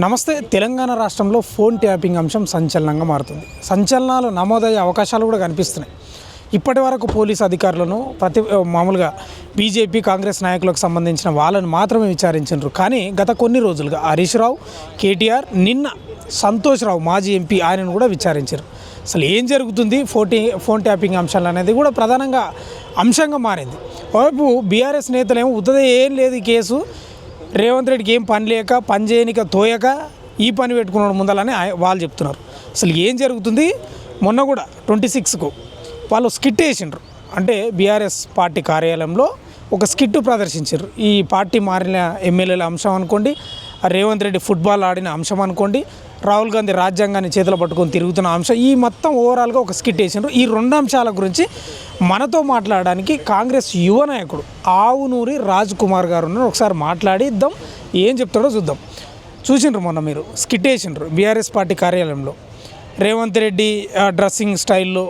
నమస్తే. తెలంగాణ రాష్ట్రంలో phone tapping అంశం సంచలనంగా మారుతుంది. సంచలనాలు నమోదయ్యే అవకాశాలు కూడా కనిపిస్తున్నాయి. ఇప్పటి వరకు పోలీసు అధికారులను మామూలుగా బీజేపీ కాంగ్రెస్ నాయకులకు సంబంధించిన వాళ్ళని మాత్రమే విచారించారు. కానీ గత కొన్ని రోజులుగా హరీష్ రావు, కేటీఆర్, నిన్న సంతోష్ రావు మాజీ ఎంపీ ఆయనను కూడా విచారించారు. అసలు ఏం జరుగుతుంది ఫోన్ ట్యాపింగ్ అంశాలు అనేది కూడా ప్రధానంగా అంశంగా మారింది. ఒకవైపు బీఆర్ఎస్ నేతలేమో ఉత్తదే ఏం లేదు ఈ కేసు, రేవంత్ రెడ్డికి ఏం పని లేక పని చేయనిక తోయక ఈ పని పెట్టుకున్నాడు ముందలని వాళ్ళు చెప్తున్నారు. అసలు ఏం జరుగుతుంది? మొన్న కూడా 26కు వాళ్ళు స్కిట్ వేసిండ్రు. అంటే బీఆర్ఎస్ పార్టీ కార్యాలయంలో ఒక స్కిట్ ప్రదర్శించారు. ఈ పార్టీ మారిన ఎమ్మెల్యేల అంశం అనుకోండి, రేవంత్ రెడ్డి ఫుట్బాల్ ఆడిన అంశం అనుకోండి, రాహుల్ గాంధీ రాజ్యాంగాన్ని చేతులు పట్టుకొని తిరుగుతున్న అంశం, ఈ మొత్తం ఓవరాల్గా ఒక స్కిట్ వేసిండ్రు. ఈ రెండు అంశాల గురించి మనతో మాట్లాడడానికి కాంగ్రెస్ యువ నాయకుడు ఆవునూరి రాజ్ కుమార్ గారు ఉన్నారు. ఒకసారి మాట్లాడిద్దాం, ఏం చెప్తాడో చూద్దాం. చూసిండ్రు మొన్న మీరు స్కిట్ వేసిండ్రు బీఆర్ఎస్ పార్టీ కార్యాలయంలో, రేవంత్ రెడ్డి డ్రెస్సింగ్ స్టైల్లో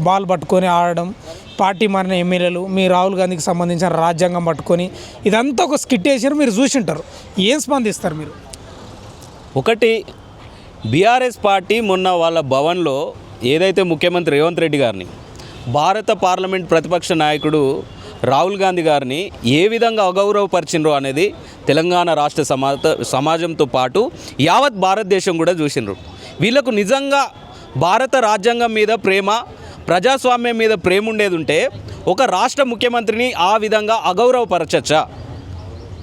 బాల్ పట్టుకొని ఆడడం, పార్టీ మారిన ఎమ్మెల్యేలు, మీ రాహుల్ గాంధీకి సంబంధించిన రాజ్యాంగం పట్టుకొని ఇదంతా ఒక స్కిట్ వేసారు. మీరు చూసింటారు, ఏం స్పందిస్తారు మీరు? ఒకటి, బీఆర్ఎస్ పార్టీ మొన్న వాళ్ళ భవన్లో ఏదైతే ముఖ్యమంత్రి రేవంత్ రెడ్డి గారిని, భారత పార్లమెంట్ ప్రతిపక్ష నాయకుడు రాహుల్ గాంధీ గారిని ఏ విధంగా అగౌరవపరిచినరో అనేది తెలంగాణ రాష్ట్ర సమాజంతో పాటు యావత్ భారతదేశం కూడా చూసినారు. వీళ్ళకు నిజంగా భారత రాజ్యాంగం మీద ప్రేమ, ప్రజాస్వామ్యం మీద ప్రేమ ఉండేది ఉంటే ఒక రాష్ట్ర ముఖ్యమంత్రిని ఆ విధంగా అగౌరవపరచచ్చా?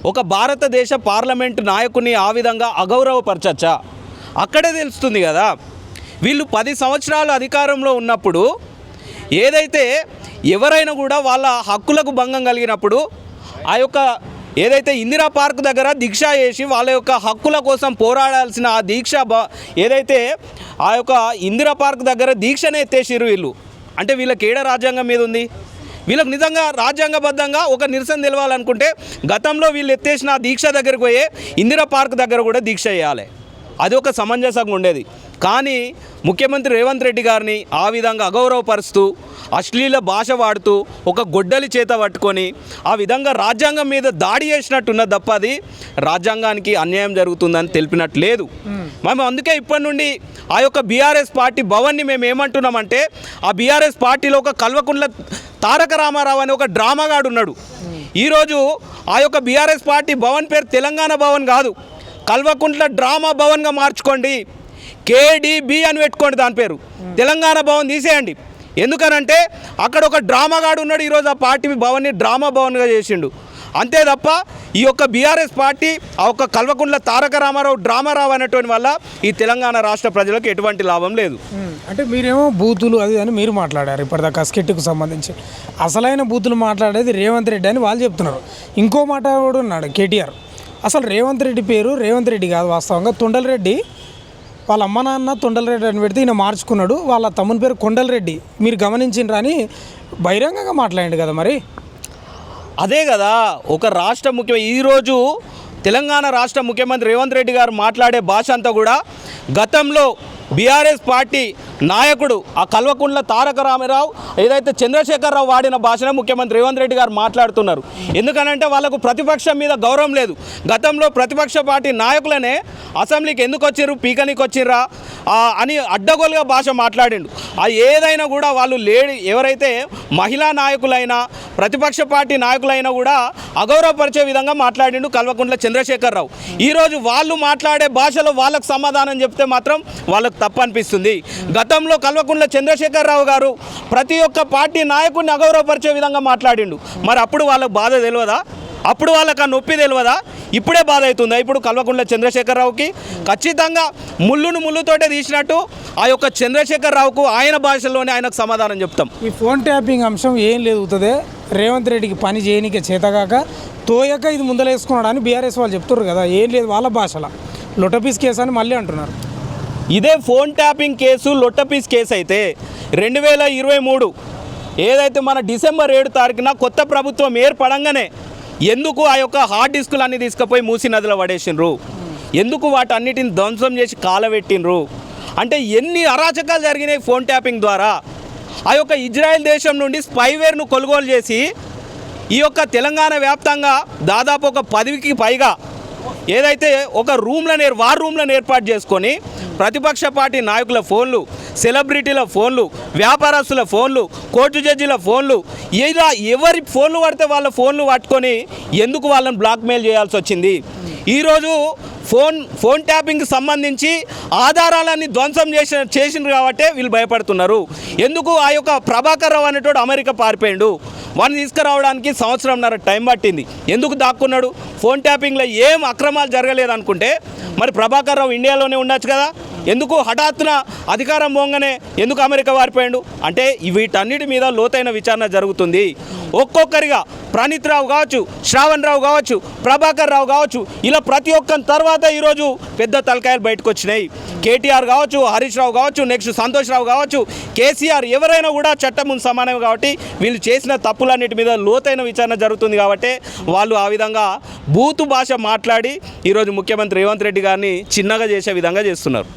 ఒక భారతదేశ పార్లమెంటు నాయకుని ఆ విధంగా అగౌరవపరచచ్చా? అక్కడే తెలుస్తుంది కదా. వీళ్ళు 10 సంవత్సరాలు అధికారంలో ఉన్నప్పుడు ఏదైతే ఎవరైనా కూడా వాళ్ళ హక్కులకు భంగం కలిగినప్పుడు ఆ యొక్క ఏదైతే ఇందిరా పార్క్ దగ్గర దీక్ష చేసి వాళ్ళ యొక్క హక్కుల కోసం పోరాడాల్సిన ఆ దీక్ష ఏదైతే ఆ యొక్క ఇందిరా పార్క్ దగ్గర దీక్షనే ఎత్తేసిరు వీళ్ళు. అంటే వీళ్ళకి ఏడ రాజ్యాంగం మీద ఉంది? వీళ్ళకి నిజంగా రాజ్యాంగబద్ధంగా ఒక నిరసన తెలవాలనుకుంటే గతంలో వీళ్ళు ఎత్తేసిన దీక్ష దగ్గరికి పోయే ఇందిరా పార్క్ దగ్గర కూడా దీక్ష చేయాలి. అది ఒక సమంజసంగా ఉండేది. కానీ ముఖ్యమంత్రి రేవంత్ రెడ్డి గారిని ఆ విధంగా అగౌరవపరుస్తూ, అశ్లీల భాష వాడుతూ, ఒక గొడ్డలి చేత పట్టుకొని ఆ విధంగా రాజ్యాంగం మీద దాడి చేసినట్టున్న తప్ప అది రాజ్యాంగానికి అన్యాయం జరుగుతుందని తెలిపినట్టు లేదు. మేము అందుకే ఇప్పటి నుండి ఆ యొక్క బీఆర్ఎస్ పార్టీ భవన్ని మేము ఏమంటున్నామంటే, ఆ బీఆర్ఎస్ పార్టీలో ఒక కల్వకుంట్ల తారక రామారావు అనే ఒక డ్రామాగాడు ఉన్నాడు. ఈరోజు ఆ యొక్క బీఆర్ఎస్ పార్టీ భవన్ పేరు తెలంగాణ భవన్ కాదు, కల్వకుంట్ల డ్రామా భవన్గా మార్చుకోండి. కేడీబీ అని పెట్టుకోండి దాని పేరు. తెలంగాణ భవన్ తీసేయండి. ఎందుకనంటే అక్కడ ఒక డ్రామాగాడు ఉన్నాడు. ఈరోజు ఆ పార్టీ భవన్ని డ్రామా భవన్గా చేసిండు. అంతే తప్ప ఈ యొక్క బీఆర్ఎస్ పార్టీ ఆ యొక్క కల్వకుంట్ల తారక రామారావు డ్రామారావు అనేటువంటి వల్ల ఈ తెలంగాణ రాష్ట్ర ప్రజలకు ఎటువంటి లాభం లేదు. అంటే మీరేమో బూతులు అది అని మీరు మాట్లాడారు ఇప్పటిదాకా స్కిట్కు సంబంధించి. అసలైన బూతులు మాట్లాడేది రేవంత్ రెడ్డి అని వాళ్ళు చెప్తున్నారు. ఇంకో మాట కూడా ఉన్నాడు కేటీఆర్. అసలు రేవంత్ రెడ్డి పేరు రేవంత్ రెడ్డి కాదు, వాస్తవంగా తొండలరెడ్డి. వాళ్ళ అమ్మ నాన్న తొండలరెడ్డి అని పెడితే ఈయన మార్చుకున్నాడు. వాళ్ళ తమ్ముని పేరు కొండలరెడ్డి. మీరు గమనించిండ్రా అని బహిరంగంగా మాట్లాడండి కదా. మరి అదే కదా ఒక రాష్ట్ర ఈరోజు తెలంగాణ రాష్ట్ర ముఖ్యమంత్రి రేవంత్ రెడ్డి గారు మాట్లాడే భాష అంతా కూడా గతంలో బీఆర్ఎస్ పార్టీ నాయకుడు ఆ కల్వకుంట్ల తారక రామారావు ఏదైతే చంద్రశేఖరరావు వాడిన భాషనే ముఖ్యమంత్రి రేవంత్ రెడ్డి గారు మాట్లాడుతున్నారు. ఎందుకనంటే వాళ్ళకు ప్రతిపక్షం మీద గౌరవం లేదు. గతంలో ప్రతిపక్ష పార్టీ నాయకులనే అసెంబ్లీకి ఎందుకు వచ్చిర్రు, పీకనికి వచ్చిర్రా అని అడ్డగోలుగా భాష మాట్లాడిండు. ఏదైనా కూడా వాళ్ళు ఎవరైతే మహిళా నాయకులైనా ప్రతిపక్ష పార్టీ నాయకులైనా కూడా అగౌరవపరిచే విధంగా మాట్లాడిండు కల్వకుంట్ల చంద్రశేఖరరావు. ఈరోజు వాళ్ళు మాట్లాడే భాషలో వాళ్ళకు సమాధానం చెప్తే మాత్రం వాళ్ళకు తప్పు అనిపిస్తుంది. గతంలో కల్వకుంట్ల చంద్రశేఖరరావు గారు ప్రతి ఒక్క పార్టీ నాయకుడిని అగౌరవపరిచే విధంగా మాట్లాడిండు. మరి అప్పుడు వాళ్ళకు బాధ తెలియదా? అప్పుడు వాళ్ళకి ఆ నొప్పి తెలియదా? ఇప్పుడే బాధ అవుతుందా? ఇప్పుడు కల్వకుంట్ల చంద్రశేఖరరావుకి ఖచ్చితంగా ముళ్ళుతోటే తీసినట్టు ఆ యొక్క చంద్రశేఖరరావుకు ఆయన భాషలోనే ఆయనకు సమాధానం చెప్తాం. ఈ ఫోన్ ట్యాపింగ్ అంశం ఏం లేదుతుంది, రేవంత్ రెడ్డికి పని చేయనికే చేతగాక తోయక ఇది ముందలేసుకున్నాడు అని బీఆర్ఎస్ వాళ్ళు చెప్తున్నారు కదా. ఏం లేదు వాళ్ళ భాషలో లొటపీస్ కేసు అని మళ్ళీ అంటున్నారు. ఇదే ఫోన్ ట్యాపింగ్ కేసు లొట్టపీస్ కేసు అయితే 2023 ఏదైతే మన డిసెంబర్ 7 తారీఖున కొత్త ప్రభుత్వం ఏర్పడంగానే ఎందుకు ఆ యొక్క హార్డ్ డిస్కులు అన్నీ తీసుకుపోయి మూసీ నదిలో పడేసిండ్రు? ఎందుకు వాటన్నిటిని ధ్వంసం చేసి కాలబెట్టిండ్రు? అంటే ఎన్ని అరాచకాలు జరిగినాయి ఫోన్ ట్యాపింగ్ ద్వారా. ఆ యొక్క ఇజ్రాయెల్ దేశం నుండి స్పైవేర్ను కొనుగోలు చేసి ఈ యొక్క తెలంగాణ వ్యాప్తంగా దాదాపు ఒక 10కి పైగా ఏదైతే ఒక వార్ రూమ్లను ఏర్పాటు చేసుకొని ప్రతిపక్ష పార్టీ నాయకుల ఫోన్లు, సెలబ్రిటీల ఫోన్లు, వ్యాపారస్తుల ఫోన్లు, కోర్టు జడ్జిల ఫోన్లు, ఇలా ఎవరి ఫోన్లు పడితే వాళ్ళ ఫోన్లు పట్టుకొని ఎందుకు వాళ్ళని బ్లాక్మెయిల్ చేయాల్సి వచ్చింది? ఈరోజు ఫోన్ ట్యాపింగ్కి సంబంధించి ఆధారాలన్నీ ధ్వంసం చేసిండ్రు కాబట్టి వీళ్ళు భయపడుతున్నారు. ఎందుకు ఆ యొక్క ప్రభాకర్ రావు అనేటోడు అమెరికా పారిపోయిండు, వాడిని తీసుకురావడానికి 1.5 సంవత్సరం టైం పట్టింది. ఎందుకు దాక్కున్నాడు? ఫోన్ ట్యాపింగ్లో ఏం అక్రమాలు జరగలేదనుకుంటే మరి ప్రభాకర్ రావు ఇండియాలోనే ఉండొచ్చు కదా, ఎందుకు హఠాత్తున అధికారం పోగానే ఎందుకు అమెరికా పారిపోయిండు? అంటే వీటన్నిటి మీద లోతైన విచారణ జరుగుతుంది. ఒక్కొక్కరిగా ప్రణీత్ రావు కావచ్చు, శ్రావణ్ రావు కావచ్చు, ప్రభాకర్ రావు కావచ్చు, ఇలా ప్రతి ఒక్కరి తర్వాత ఈరోజు పెద్ద తలకాయలు బయటకు వచ్చినాయి. కేటీఆర్ కావచ్చు, హరీష్ రావు కావచ్చు, నెక్స్ట్ సంతోష్ రావు కావచ్చు, కేసీఆర్, ఎవరైనా కూడా చట్టం ముందు సమానం కాబట్టి వీళ్ళు చేసిన తప్పులన్నిటి మీద లోతైన విచారణ జరుగుతుంది. కాబట్టి వాళ్ళు ఆ విధంగా బూతు భాష మాట్లాడి ఈరోజు ముఖ్యమంత్రి రేవంత్ రెడ్డి గారిని చిన్నగా చేసే విధంగా చేస్తున్నారు.